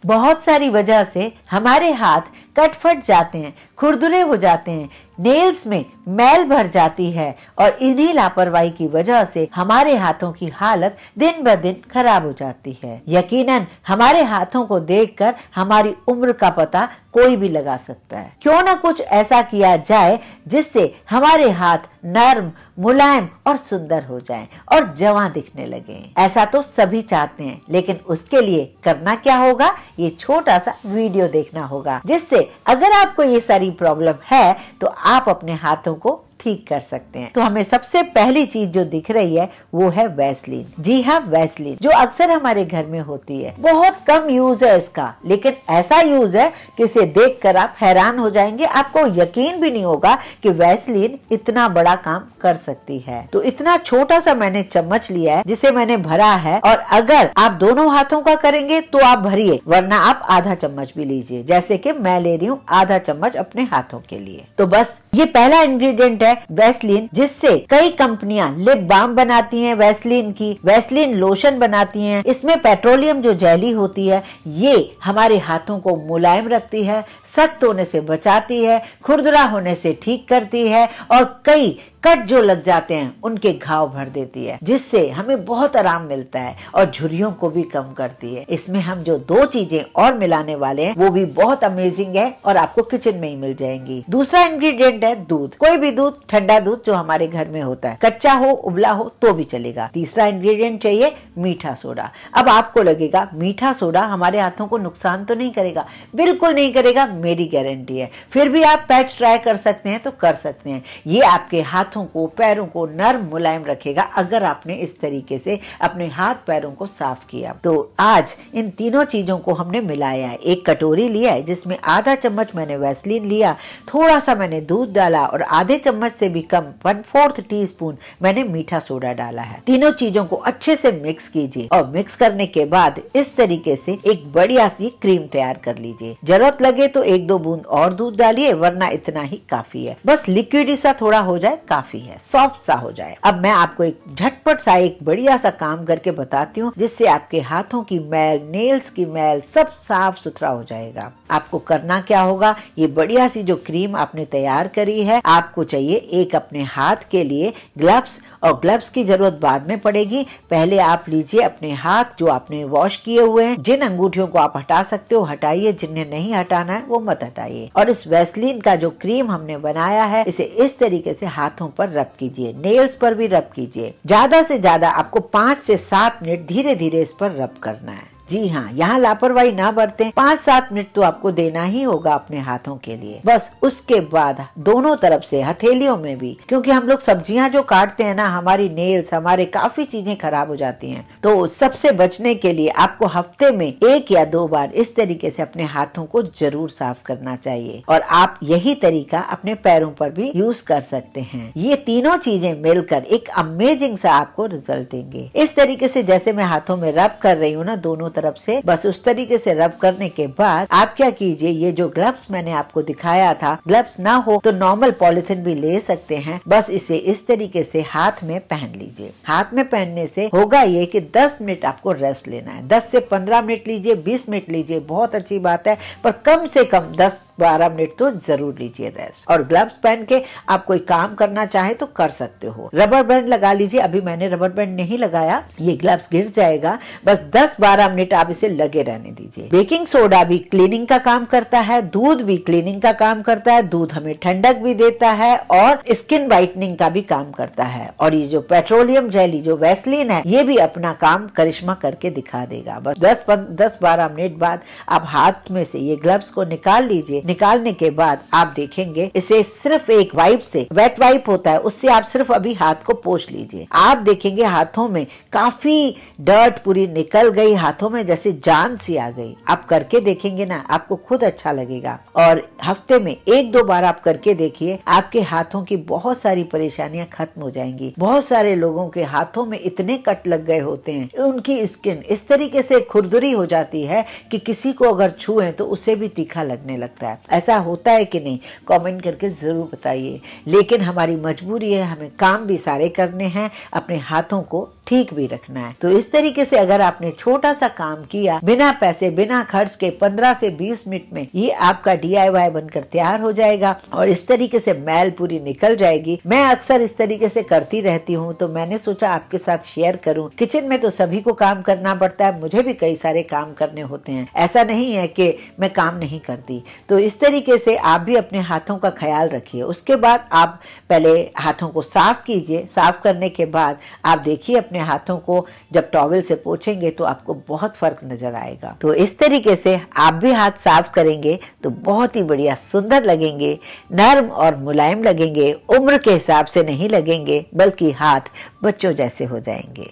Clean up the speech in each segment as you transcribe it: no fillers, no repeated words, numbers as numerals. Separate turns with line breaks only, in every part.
बहुत सारी वजह से हमारे हाथ कट-फट जाते हैं, खुरदुरे हो जाते हैं, नेल्स में मैल भर जाती है और इन्हीं लापरवाही की वजह से हमारे हाथों की हालत दिन ब दिन खराब हो जाती है। यकीनन हमारे हाथों को देखकर हमारी उम्र का पता कोई भी लगा सकता है। क्यों ना कुछ ऐसा किया जाए जिससे हमारे हाथ नर्म, मुलायम और सुंदर हो जाएं और जवां दिखने लगे। ऐसा तो सभी चाहते हैं, लेकिन उसके लिए करना क्या होगा? ये छोटा सा वीडियो देखना होगा, जिससे अगर आपको ये सारी प्रॉब्लम है तो आप अपने हाथों को ठीक कर सकते हैं। तो हमें सबसे पहली चीज जो दिख रही है वो है वैसलीन। जी हाँ, वैसलीन जो अक्सर हमारे घर में होती है। बहुत कम यूज है इसका, लेकिन ऐसा यूज है कि इसे देखकर आप हैरान हो जाएंगे। आपको यकीन भी नहीं होगा कि वैसलीन इतना बड़ा काम कर सकती है। तो इतना छोटा सा मैंने चम्मच लिया है जिसे मैंने भरा है, और अगर आप दोनों हाथों का करेंगे तो आप भरिए, वरना आप आधा चम्मच भी लीजिए, जैसे कि मैं ले रही हूँ आधा चम्मच अपने हाथों के लिए। तो बस ये पहला इंग्रेडिएंट है वैसलीन, जिससे कई कंपनियां लिप बाम बनाती हैं, वैसलीन की वैसलीन लोशन बनाती हैं। इसमें पेट्रोलियम जो जेली होती है ये हमारे हाथों को मुलायम रखती है, सख्त होने से बचाती है, खुरदुरा होने से ठीक करती है और कई कट जो लग जाते हैं उनके घाव भर देती है, जिससे हमें बहुत आराम मिलता है और झुर्रियों को भी कम करती है। इसमें हम जो दो चीजें और मिलाने वाले हैं वो भी बहुत अमेजिंग है और आपको किचन में ही मिल जाएंगी। दूसरा इंग्रेडिएंट है दूध। कोई भी दूध, ठंडा दूध जो हमारे घर में होता है, कच्चा हो उबला हो तो भी चलेगा। तीसरा इंग्रेडिएंट चाहिए मीठा सोडा। अब आपको लगेगा मीठा सोडा हमारे हाथों को नुकसान तो नहीं करेगा, बिल्कुल नहीं करेगा, मेरी गारंटी है। फिर भी आप पैच ट्राई कर सकते हैं तो कर सकते हैं। ये आपके हाथों को, पैरों को नर्म मुलायम रखेगा अगर आपने इस तरीके से अपने हाथ पैरों को साफ किया। तो आज इन तीनों चीजों को हमने मिलाया है। एक कटोरी लिया है जिसमें आधा चम्मच मैंने वैसलीन लिया, थोड़ा सा मैंने दूध डाला और आधे चम्मच से भी कम 1/4 टीस्पून मैंने मीठा सोडा डाला है। तीनों चीजों को अच्छे से मिक्स कीजिए और मिक्स करने के बाद इस तरीके से एक बढ़िया सी क्रीम तैयार कर लीजिए। जरूरत लगे तो 1-2 बूंद और दूध डालिए, वरना इतना ही काफी है। बस लिक्विड सा थोड़ा हो जाए काफी है, सॉफ्ट सा हो जाए। अब मैं आपको एक झटपट सा एक बढ़िया सा काम करके बताती हूँ, जिससे आपके हाथों की मैल, नेल्स की मैल सब साफ सुथरा हो जाएगा। आपको करना क्या होगा, ये बढ़िया सी जो क्रीम आपने तैयार करी है, आपको चाहिए एक अपने हाथ के लिए ग्लव्स, और ग्लव्स की जरूरत बाद में पड़ेगी। पहले आप लीजिए अपने हाथ जो आपने वॉश किए हुए हैं, जिन अंगूठियों को आप हटा सकते हो हटाइए, जिन्हें नहीं हटाना है वो मत हटाइए। और इस वैसलीन का जो क्रीम हमने बनाया है इसे इस तरीके से हाथों पर रब कीजिए, नेल्स पर भी रब कीजिए। ज्यादा से ज्यादा आपको 5 से 7 मिनट धीरे धीरे इस पर रब करना है। जी हाँ, यहाँ लापरवाही ना बरतें। 5-7 मिनट तो आपको देना ही होगा अपने हाथों के लिए। बस उसके बाद दोनों तरफ से हथेलियों में भी, क्योंकि हम लोग सब्जियां जो काटते हैं ना, हमारी नेल्स, हमारे काफी चीजें खराब हो जाती हैं। तो सबसे बचने के लिए आपको हफ्ते में 1 या 2 बार इस तरीके से अपने हाथों को जरूर साफ करना चाहिए। और आप यही तरीका अपने पैरों पर भी यूज कर सकते हैं। ये तीनों चीजें मिलकर एक अमेजिंग सा आपको रिजल्ट देंगे। इस तरीके से जैसे मैं हाथों में रब कर रही हूँ ना दोनों तरफ से, बस उस तरीके से रब करने के बाद आप क्या कीजिए, ये जो ग्लव्स मैंने आपको दिखाया था, ग्लव्स ना हो तो नॉर्मल पॉलिथीन भी ले सकते हैं। बस इसे इस तरीके से हाथ में पहन लीजिए। हाथ में पहनने से होगा ये कि 10 मिनट आपको रेस्ट लेना है। 10 से 15 मिनट लीजिए, 20 मिनट लीजिए, बहुत अच्छी बात है, पर कम से कम 10-12 मिनट तो जरूर लीजिए रेस्ट। और ग्लव्स पहन के आप कोई काम करना चाहे तो कर सकते हो। रबर बैंड लगा लीजिए। अभी मैंने रबर बैंड नहीं लगाया, ये ग्लव्स गिर जाएगा। बस 10-12 मिनट आप इसे लगे रहने दीजिए। बेकिंग सोडा भी क्लीनिंग का काम करता है, दूध भी क्लीनिंग का काम करता है। दूध हमें ठंडक भी देता है और स्किन वाइटनिंग का भी काम करता है। और ये जो पेट्रोलियम जेली जो वैसलीन है, ये भी अपना काम करिश्मा करके दिखा देगा। बस 10-12 मिनट बाद आप हाथ में से ये ग्लव्स को निकाल लीजिए। निकालने के बाद आप देखेंगे इसे सिर्फ एक वाइप से, वेट वाइप होता है, उससे आप सिर्फ अभी हाथ को पोंछ लीजिए। आप देखेंगे हाथों में काफी डर्ट पूरी निकल गई, हाथों में जैसे जान सी आ गई। आप करके देखेंगे ना, आपको खुद अच्छा लगेगा। और हफ्ते में 1-2 बार आप करके देखिए, आपके हाथों की बहुत सारी परेशानियां खत्म हो जाएंगी। बहुत सारे लोगों के हाथों में इतने कट लग गए होते हैं, उनकी स्किन इस तरीके से खुरदुरी हो जाती है कि किसी को अगर छुए तो उसे भी तीखा लगने लगता है। ऐसा होता है कि नहीं, कमेंट करके जरूर बताइए। लेकिन हमारी मजबूरी है, हमें काम भी सारे करने हैं, अपने हाथों को ठीक भी रखना है। तो इस तरीके से अगर आपने छोटा सा काम किया बिना पैसे बिना खर्च के 15 से 20 मिनट में, ये आपका DIY बनकर तैयार हो जाएगा और इस तरीके से मैल पूरी निकल जाएगी। मैं अक्सर इस तरीके से करती रहती हूँ, तो मैंने सोचा आपके साथ शेयर करूँ। किचन में तो सभी को काम करना पड़ता है, मुझे भी कई सारे काम करने होते हैं, ऐसा नहीं है कि मैं काम नहीं करती। तो इस तरीके से आप भी अपने हाथों का ख्याल रखिए। उसके बाद आप पहले हाथों को साफ कीजिए। साफ करने के बाद आप देखिए अपने हाथों को जब टॉवल से पोंछेंगे तो आपको बहुत फर्क नजर आएगा। तो इस तरीके से आप भी हाथ साफ करेंगे तो बहुत ही बढ़िया सुंदर लगेंगे, नर्म और मुलायम लगेंगे, उम्र के हिसाब से नहीं लगेंगे, बल्कि हाथ बच्चों जैसे हो जाएंगे।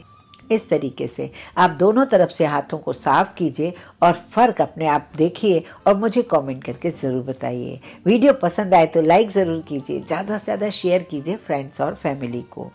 इस तरीके से आप दोनों तरफ से हाथों को साफ कीजिए और फ़र्क अपने आप देखिए और मुझे कमेंट करके ज़रूर बताइए। वीडियो पसंद आए तो लाइक ज़रूर कीजिए, ज़्यादा से ज़्यादा शेयर कीजिए फ्रेंड्स और फैमिली को।